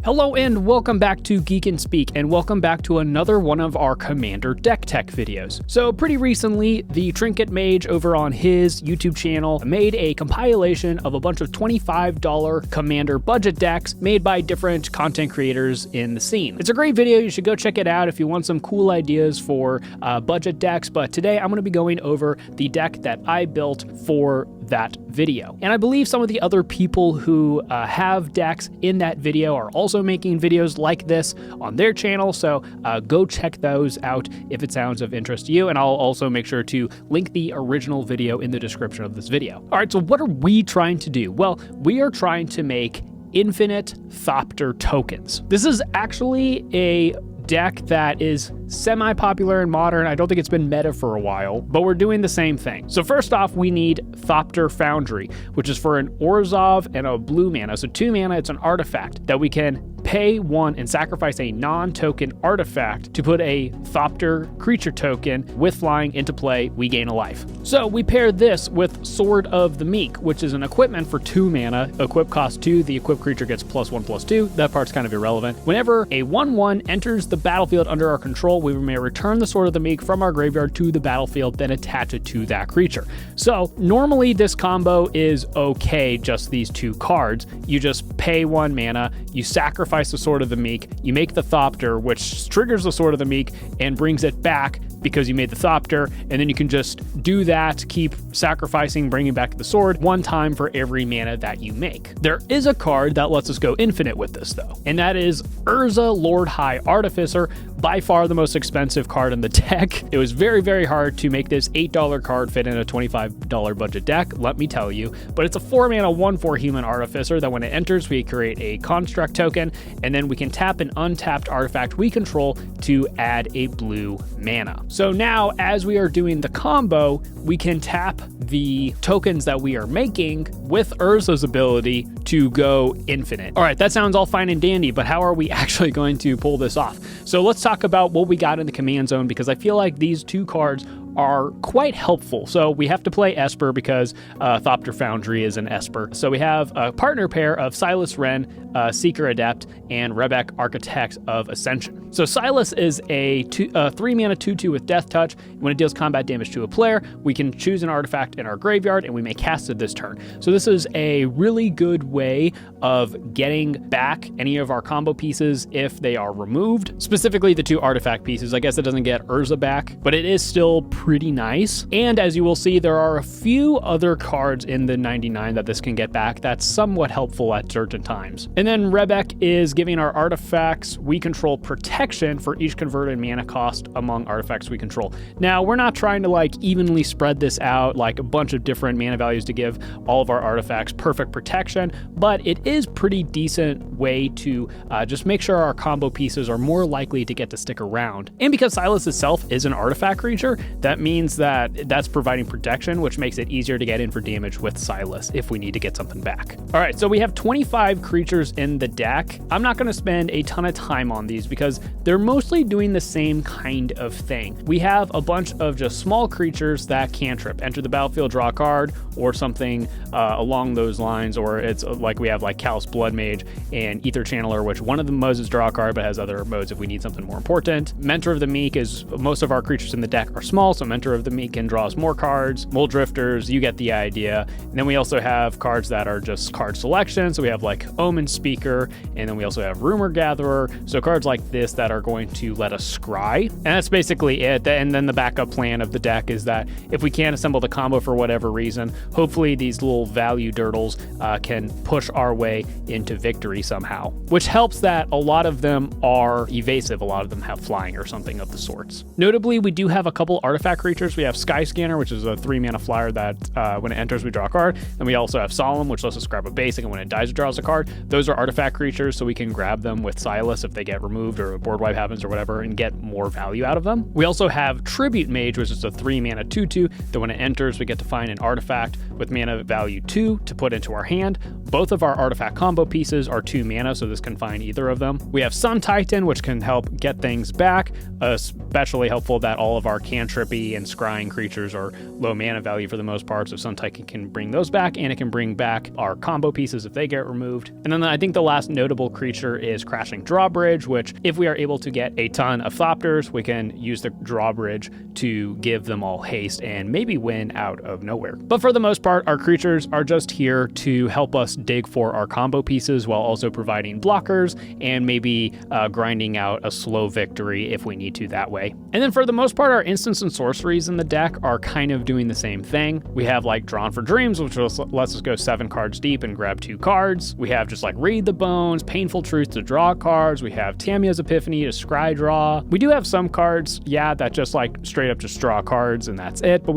Hello and welcome back to Geek and Speak, and welcome back to another one of our Commander deck tech videos. So pretty recently, the Trinket Mage over on his YouTube channel made a compilation of a bunch of $25 Commander budget decks made by different content creators in the scene. It's a great video, you should go check it out if you want some cool ideas for budget decks, but today I'm going to be going over the deck that I built for that video. And I believe some of the other people who have decks in that video are also making videos like this on their channel, so go check those out if it sounds of interest to you, and I'll also make sure to link the original video in the description of this video. All right, so what are we trying to do? Well, we are trying to make infinite Thopter tokens. This is actually a deck that is semi-popular and modern. I don't think it's been meta for a while, but we're doing the same thing. So first off, we need Thopter Foundry, which is for an Orzhov and a blue mana. So 2 mana, it's an artifact that we can pay 1 and sacrifice a non-token artifact to put a Thopter creature token with flying into play. We gain a life. So we pair this with Sword of the Meek, which is an equipment for 2 mana. Equip cost 2, the equipped creature gets +1/+2. That part's kind of irrelevant. Whenever a 1/1 enters the battlefield under our control, we may return the Sword of the Meek from our graveyard to the battlefield, then attach it to that creature. So normally this combo is okay, just these 2 cards. You just pay 1 mana, you sacrifice the Sword of the Meek, you make the Thopter, which triggers the Sword of the Meek and brings it back because you made the Thopter, and then you can just do that, keep sacrificing, bringing back the sword 1 time for every mana that you make. There is a card that lets us go infinite with this though, and that is Urza Lord High Artificer, by far the most expensive card in the deck. It was very, very hard to make this $8 card fit in a $25 budget deck, let me tell you, but it's a 4 mana 1/4 human artificer that when it enters, we create a construct token, and then we can tap an untapped artifact we control to add a blue mana. So now, as we are doing the combo, we can tap the tokens that we are making with Urza's ability to go infinite. All right, that sounds all fine and dandy, but how are we actually going to pull this off? So let's talk about what we got in the command zone, because I feel like these 2 cards are quite helpful. So we have to play Esper because Thopter Foundry is an Esper. So we have a partner pair of Silas Wren, Seeker Adept, and Rebek Architect of Ascension. So Silas is a 3 mana 2/2 with Death Touch. When it deals combat damage to a player, we can choose an artifact in our graveyard and we may cast it this turn. So this is a really good way of getting back any of our combo pieces if they are removed. Specifically the 2 artifact pieces. I guess it doesn't get Urza back, but it is still pretty nice. And as you will see, there are a few other cards in the 99 that this can get back that's somewhat helpful at certain times. And then Rebek is giving our artifacts we control protection for each converted mana cost among artifacts we control. Now, we're not trying to like evenly spread this out like a bunch of different mana values to give all of our artifacts perfect protection, but it is pretty decent way to just make sure our combo pieces are more likely to get to stick around. And because Silas itself is an artifact creature, that means that that's providing protection, which makes it easier to get in for damage with Silas if we need to get something back. All right, so we have 25 creatures in the deck. I'm not going to spend a ton of time on these because they're mostly doing the same kind of thing. We have a bunch of just small creatures that cantrip, enter the battlefield, draw a card, or something along those lines, or it's like we have like Callous Blood Mage and Ether Channeler, which one of the modes is draw a card but has other modes if we need something more important. Mentor of the Meek is most of our creatures in the deck are small, so Mentor of the Meek can draw us more cards. Mole Drifters, you get the idea. And then we also have cards that are just card selection, so we have like Omen Speaker, and then we also have Rumor Gatherer, so cards like this that are going to let us scry. And that's basically it. And then the backup plan of the deck is that if we can't assemble the combo for whatever reason, hopefully these little value durdles can push our way into victory somehow, which helps that a lot of them are evasive. A lot of them have flying or something of the sorts. Notably, we do have a couple artifact creatures. We have Sky Scanner, which is a 3 mana flyer that when it enters, we draw a card. And we also have Solemn, which lets us grab a basic, and when it dies, it draws a card. Those are artifact creatures, so we can grab them with Silas if they get removed or a board wipe happens or whatever and get more value out of them. We also have Tribute Mage, which is a 3 mana 2/2 that when it enters, we get to find an artifact with mana value 2 to put into our hand. Both of our artifact combo pieces are 2 mana, so this can find either of them. We have Sun Titan, which can help get things back, especially helpful that all of our cantrippy Fury and scrying creatures are low mana value for the most part, so Sun Titan can bring those back, and it can bring back our combo pieces if they get removed. And then I think the last notable creature is Crashing Drawbridge, which if we are able to get a ton of Thopters, we can use the drawbridge to give them all haste and maybe win out of nowhere. But for the most part, our creatures are just here to help us dig for our combo pieces while also providing blockers and maybe grinding out a slow victory if we need to that way. And then for the most part, our instants and sorceries in the deck are kind of doing the same thing. We have like Drawn for Dreams, which lets us go 7 cards deep and grab 2 cards. We have just like Read the Bones, Painful Truth to draw cards. We have Tamiya's Epiphany to scry draw. We do have some cards, yeah, that just like straight up just draw cards and that's it. But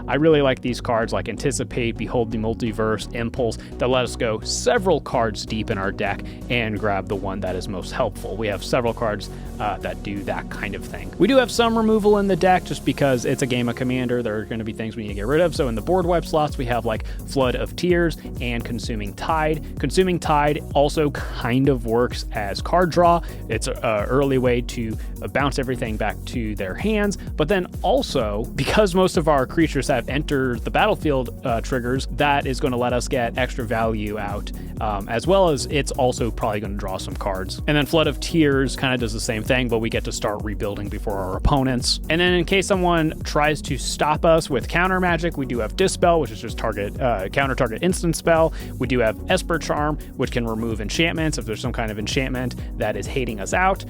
I really like these cards like Anticipate, Behold the Multiverse, Impulse, that let us go several cards deep in our deck and grab the one that is most helpful. We have several cards that do that kind of thing. We do have some removal in the deck just because it's a game of Commander. There are going to be things we need to get rid of. So in the board wipe slots, we have like Flood of Tears and Consuming Tide. Consuming Tide also kind of works as card draw. It's an early way to bounce everything back to their hands. But then also, because most of our creatures have entered the battlefield triggers, that is going to let us get extra value out, as well as it's also probably going to draw some cards. And then Flood of Tears kind of does the same thing, but we get to start rebuilding before our opponents. And then in case someone tries to stop us with counter magic, we do have Dispel, which is just counter target instant spell. We do have Esper Charm, which can remove enchantments if there's some kind of enchantment that is hating us out.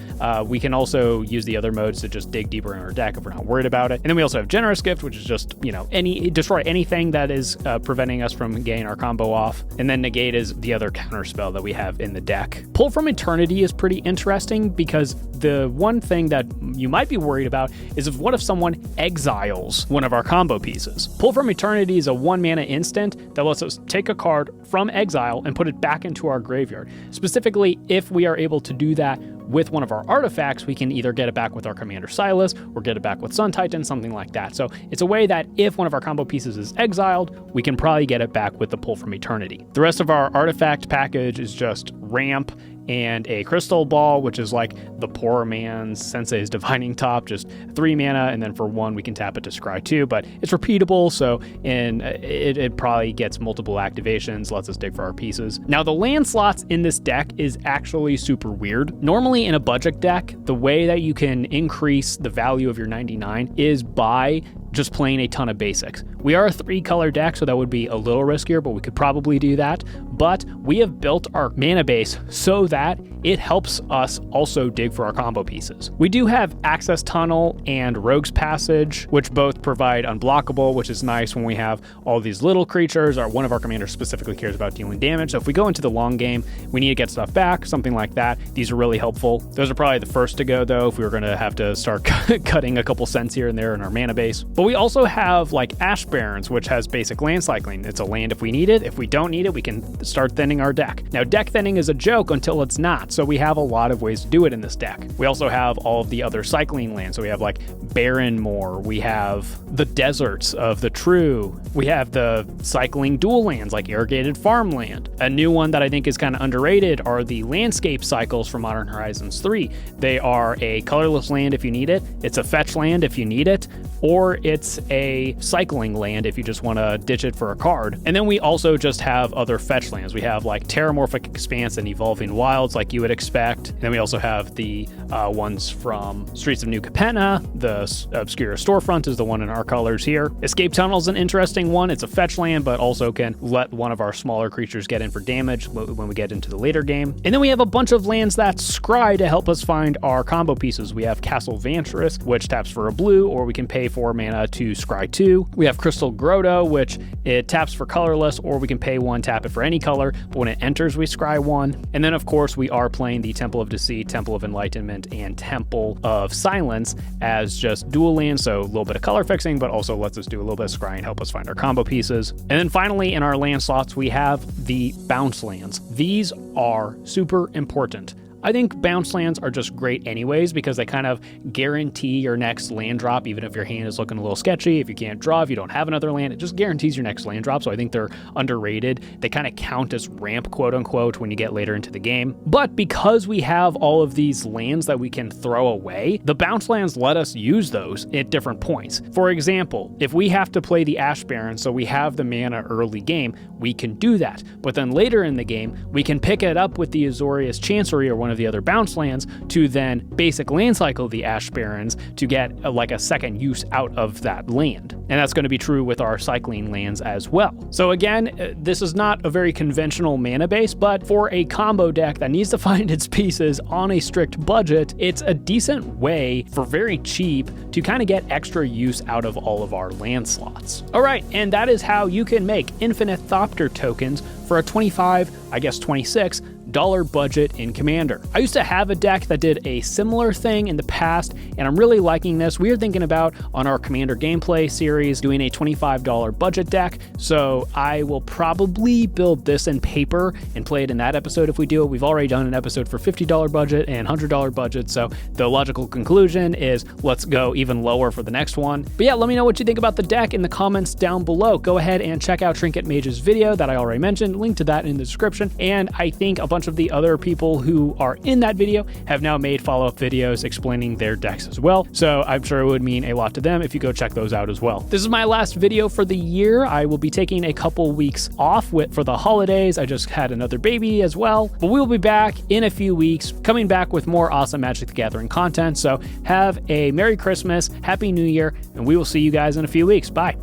We can also use the other modes to just dig deeper in our deck if we're not worried about it. And then we also have Generous Gift, which is just, destroy anything that is preventing us from getting our combo off. And then Negate is the other counter spell that we have in the deck. Pull from Eternity is pretty interesting because the one thing that you might be worried about is what if someone exiles one of our combo pieces. Pull from Eternity is a 1 mana instant that lets us take a card from exile and put it back into our graveyard. Specifically, if we are able to do that with one of our artifacts, we can either get it back with our Commander Silas or get it back with Sun Titan, something like that. So it's a way that if one of our combo pieces is exiled, we can probably get it back with the Pull from Eternity. The rest of our artifact package is just Ramp and a Crystal Ball, which is like the poor man's Sensei's Divining Top, just 3 mana, and then for 1 we can tap it to scry 2, but it's repeatable, so it probably gets multiple activations, lets us dig for our pieces. Now the land slots in this deck is actually super weird. Normally in a budget deck, the way that you can increase the value of your 99 is by just playing a ton of basics. We are a 3-color deck, so that would be a little riskier, but we could probably do that. But we have built our mana base so that it helps us also dig for our combo pieces. We do have Access Tunnel and Rogue's Passage, which both provide unblockable, which is nice when we have all these little creatures, or one of our commanders specifically cares about dealing damage. So if we go into the long game, we need to get stuff back, something like that. These are really helpful. Those are probably the first to go, though, if we were going to have to start cutting a couple cents here and there in our mana base. But we also have like Ash Barrens, which has basic land cycling. It's a land if we need it. If we don't need it, we can start thinning our deck. Now, deck thinning is a joke until it's not, so we have a lot of ways to do it in this deck. We also have all of the other cycling lands. So we have like Barrenmoor, we have the deserts of the True, we have the cycling dual lands like Irrigated Farmland. A new one that I think is kind of underrated are the landscape cycles from Modern Horizons 3. They are a colorless land if you need it, it's a fetch land if you need it, or it's a cycling land if you just want to ditch it for a card. And then we also just have other fetch lands. We have like Terramorphic Expanse and Evolving Wilds like you would expect. And then we also have the ones from Streets of New Capenna. The Obscura Storefront is the one in our colors here. Escape Tunnel is an interesting one. It's a fetch land, but also can let one of our smaller creatures get in for damage when we get into the later game. And then we have a bunch of lands that scry to help us find our combo pieces. We have Castle Vantress, which taps for a blue, or we can pay 4 mana to scry 2. We have Crystal Grotto, which it taps for colorless, or we can pay 1, tap it for any color, but when it enters, we scry 1. And then, of course, we are playing the Temple of Deceit, Temple of Enlightenment, and Temple of Silence as just dual lands, so a little bit of color fixing, but also lets us do a little bit of scrying and help us find our combo pieces. And then finally, in our land slots, we have the bounce lands. These are super important. I think bounce lands are just great anyways because they kind of guarantee your next land drop, even if your hand is looking a little sketchy. If you can't draw, if you don't have another land, it just guarantees your next land drop. So I think they're underrated. They kind of count as ramp, quote unquote, when you get later into the game. But because we have all of these lands that we can throw away, the bounce lands let us use those at different points. For example, if we have to play the Ash Baron, so we have the mana early game, we can do that. But then later in the game, we can pick it up with the Azorius Chancery or one of the other bounce lands to then basic land cycle the Ash Barons to get like a second use out of that land. And that's going to be true with our cycling lands as well. So again, this is not a very conventional mana base, but for a combo deck that needs to find its pieces on a strict budget, it's a decent way for very cheap to kind of get extra use out of all of our land slots. All right, and that is how you can make infinite Thopter tokens for a 25, I guess $26 budget in Commander. I used to have a deck that did a similar thing in the past, and I'm really liking this. We are thinking about, on our Commander gameplay series, doing a $25 budget deck, so I will probably build this in paper and play it in that episode if we do it. We've already done an episode for $50 budget and $100 budget, so the logical conclusion is let's go even lower for the next one. But yeah, let me know what you think about the deck in the comments down below. Go ahead and check out Trinket Mage's video that I already mentioned, link to that in the description, and I think a bunch of the other people who are in that video have now made follow-up videos explaining their decks as well, so I'm sure it would mean a lot to them if you go check those out as well. This is my last video for the year. I will be taking a couple weeks off for the holidays. I just had another baby as well, but we will be back in a few weeks, coming back with more awesome Magic the Gathering content, so have a Merry Christmas, Happy New Year, and we will see you guys in a few weeks. Bye.